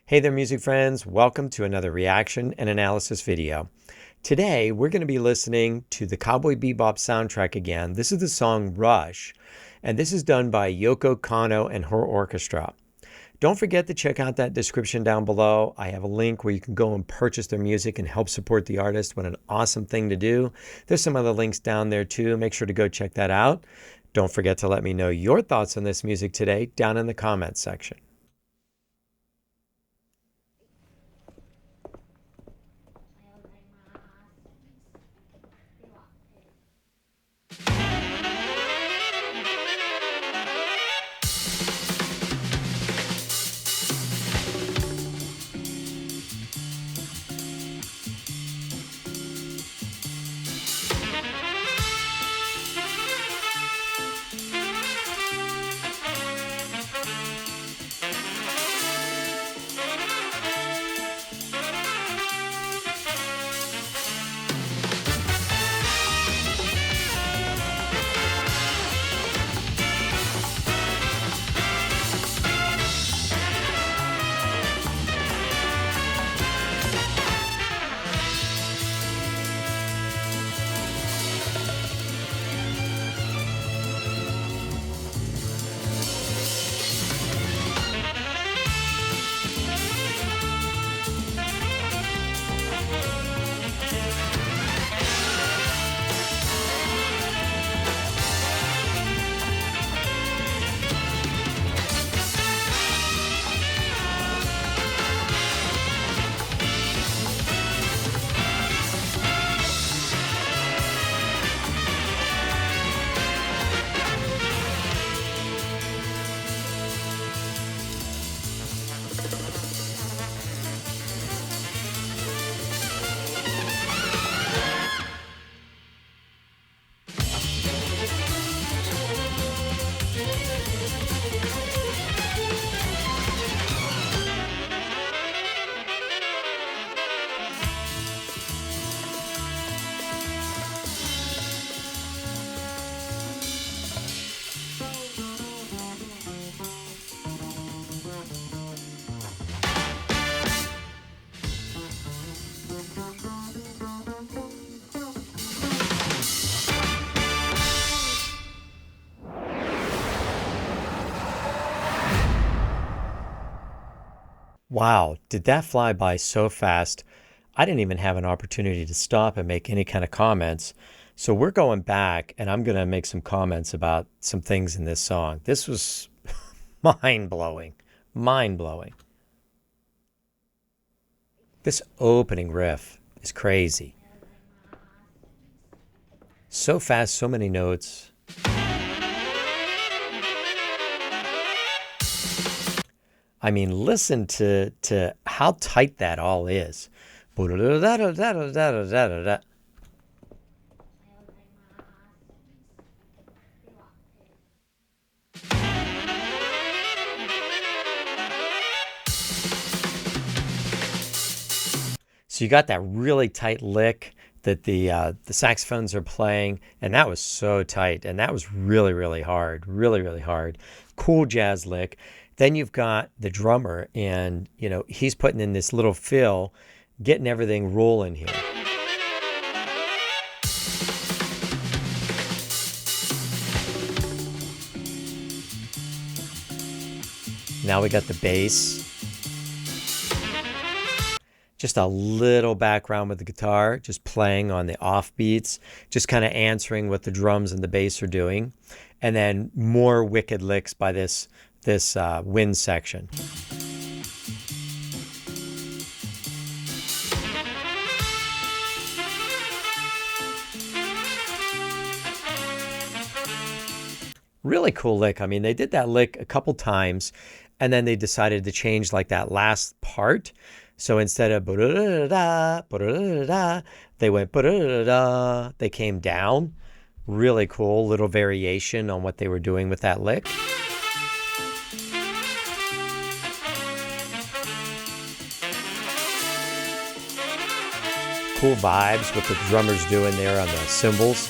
Hey there, music friends. Welcome to another reaction and analysis video. Today, we're going to be listening to the Cowboy Bebop soundtrack again. This is the song Rush, and this is done by Yoko Kanno and her orchestra. Don't forget to check out that description down below. I have a link where you can go and purchase their music and help support the artist. What an awesome thing to do. There's some other links down there too. Make sure to go check that out. Don't forget to let me know your thoughts on this music today down in the comments section. Wow, did that fly by so fast? I didn't even have an opportunity to stop and make any kind of comments. So we're going back and I'm going to make some comments about some things in this song. This was mind-blowing, mind-blowing. This opening riff is crazy. So fast, so many notes. I mean, listen to how tight that all is. So you got that really tight lick that the saxophones are playing, and that was so tight, and that was really, really hard, really, really hard. Cool jazz lick. Then you've got the drummer, and you know he's putting in this little fill, getting everything rolling here. Now we got the bass. Just a little background with the guitar, just playing on the off beats, just kind of answering what the drums and the bass are doing. And then more wicked licks by this wind section. Really cool lick. I mean, they did that lick a couple times, and then they decided to change like that last part. So instead of they went they came down. Really cool little variation on what they were doing with that lick. Cool vibes what the drummer's doing there on the cymbals.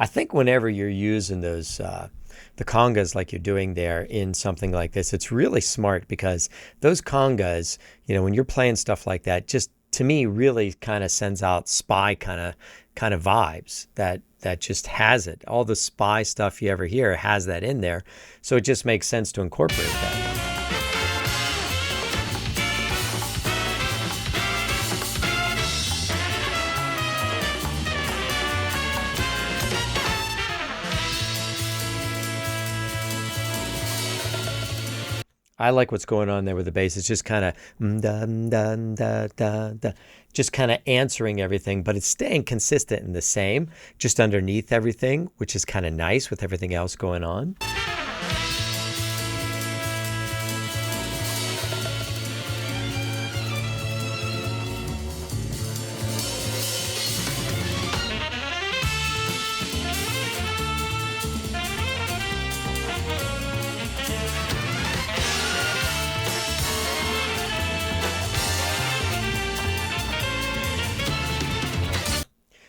I think whenever you're using those the congas like you're doing there in something like this, it's really smart, because those congas, when you're playing stuff like that, just to me really kind of sends out spy kind of vibes. That just has it. All the spy stuff you ever hear has that in there, so it just makes sense to incorporate that. I like what's going on there with the bass. It's just kind of just kind of answering everything, but it's staying consistent and the same, just underneath everything, which is kind of nice with everything else going on.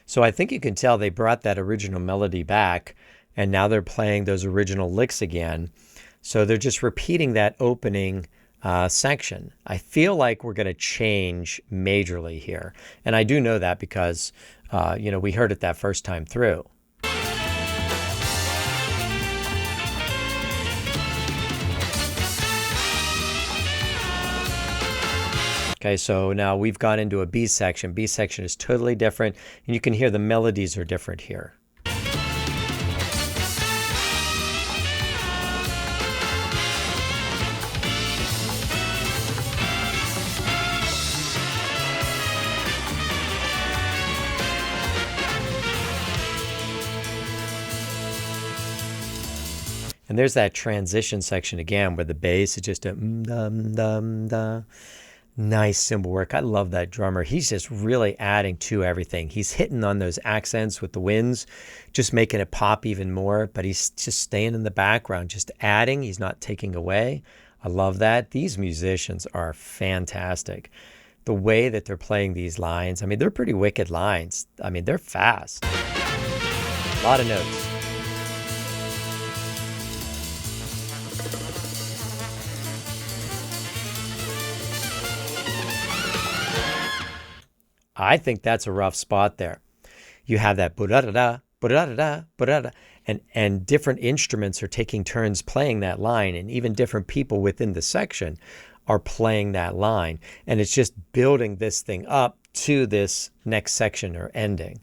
So I think you can tell they brought that original melody back, and now they're playing those original licks again. So they're just repeating that opening section. I feel like we're going to change majorly here. And I do know that because, we heard it that first time through. Okay, so now we've gone into a B section. B section is totally different, and you can hear the melodies are different here. And there's that transition section again where the bass is just a nice cymbal work. I love that drummer. He's just really adding to everything. He's hitting on those accents with the winds, just making it pop even more, but he's just staying in the background, just adding. He's not taking away. I love that. These musicians are fantastic. The way that they're playing these lines, they're pretty wicked lines. They're fast. A lot of notes. I think that's a rough spot there. You have that ba-da-da-da, ba-da-da-da, ba-da-da, and different instruments are taking turns playing that line, and even different people within the section are playing that line. And it's just building this thing up to this next section or ending.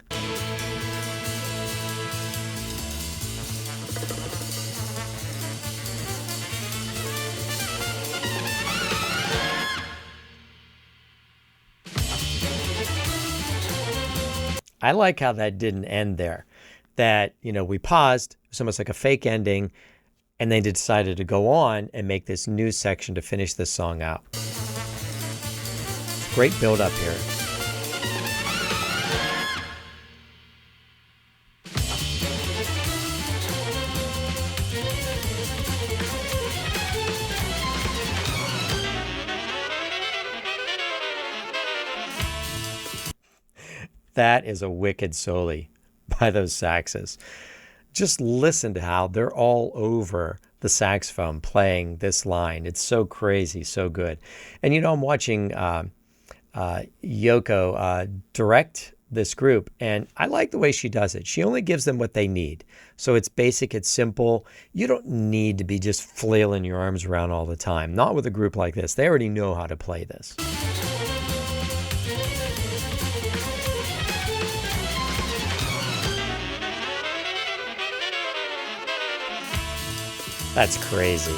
I like how that didn't end there. That, we paused, it's almost like a fake ending, and then they decided to go on and make this new section to finish this song out. Great build up here. That is a wicked solo by those saxes. Just listen to how they're all over the saxophone playing this line. It's so crazy, so good. And I'm watching Yoko direct this group, and I like the way she does it. She only gives them what they need. So it's basic, it's simple. You don't need to be just flailing your arms around all the time. Not with a group like this. They already know how to play this. That's crazy.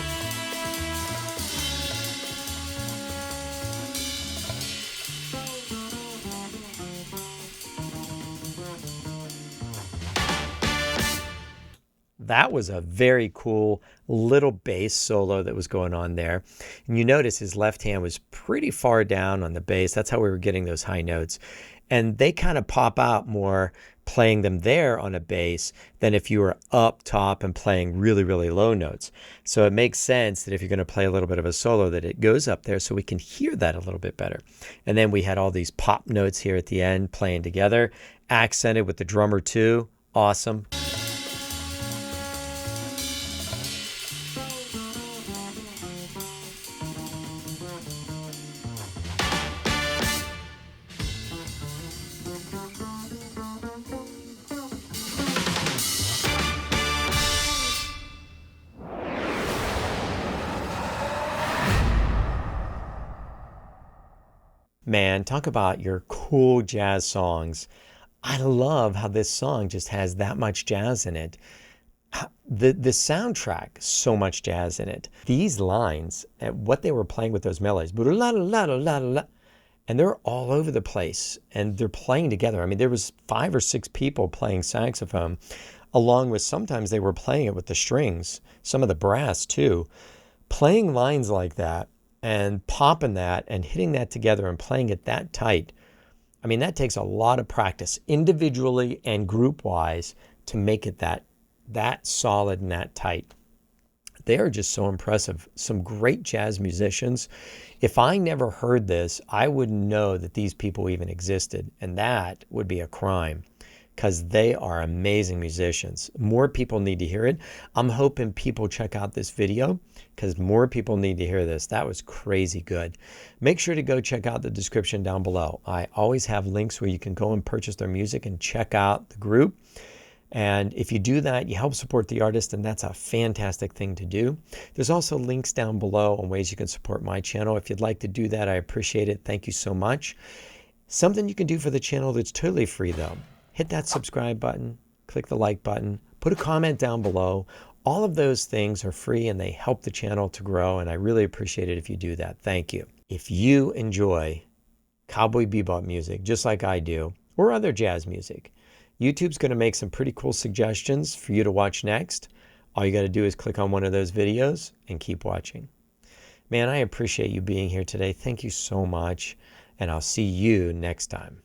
That was a very cool little bass solo that was going on there. And you notice his left hand was pretty far down on the bass. That's how we were getting those high notes. And they kind of pop out more playing them there on a bass than if you were up top and playing really, really low notes. So it makes sense that if you're going to play a little bit of a solo that it goes up there so we can hear that a little bit better. And then we had all these pop notes here at the end playing together, accented with the drummer too. Awesome. Man, talk about your cool jazz songs. I love how this song just has that much jazz in it. The soundtrack, so much jazz in it. These lines, and what they were playing with those melodies, and they're all over the place, and they're playing together. I mean, there was 5 or 6 people playing saxophone, along with sometimes they were playing it with the strings, some of the brass too. Playing lines like that and popping that and hitting that together and playing it that tight. I mean, that takes a lot of practice individually and group-wise to make it that solid and that tight. They are just so impressive. Some great jazz musicians. If I never heard this, I wouldn't know that these people even existed, and that would be a crime because they are amazing musicians. More people need to hear it. I'm hoping people check out this video because more people need to hear this. That was crazy good. Make sure to go check out the description down below. I always have links where you can go and purchase their music and check out the group. And if you do that, you help support the artist, and that's a fantastic thing to do. There's also links down below on ways you can support my channel. If you'd like to do that, I appreciate it. Thank you so much. Something you can do for the channel that's totally free, though. Hit that subscribe button, click the like button, put a comment down below. All of those things are free, and they help the channel to grow, and I really appreciate it if you do that. Thank you. If you enjoy Cowboy Bebop music, just like I do, or other jazz music, YouTube's going to make some pretty cool suggestions for you to watch next. All you got to do is click on one of those videos and keep watching. Man, I appreciate you being here today. Thank you so much, and I'll see you next time.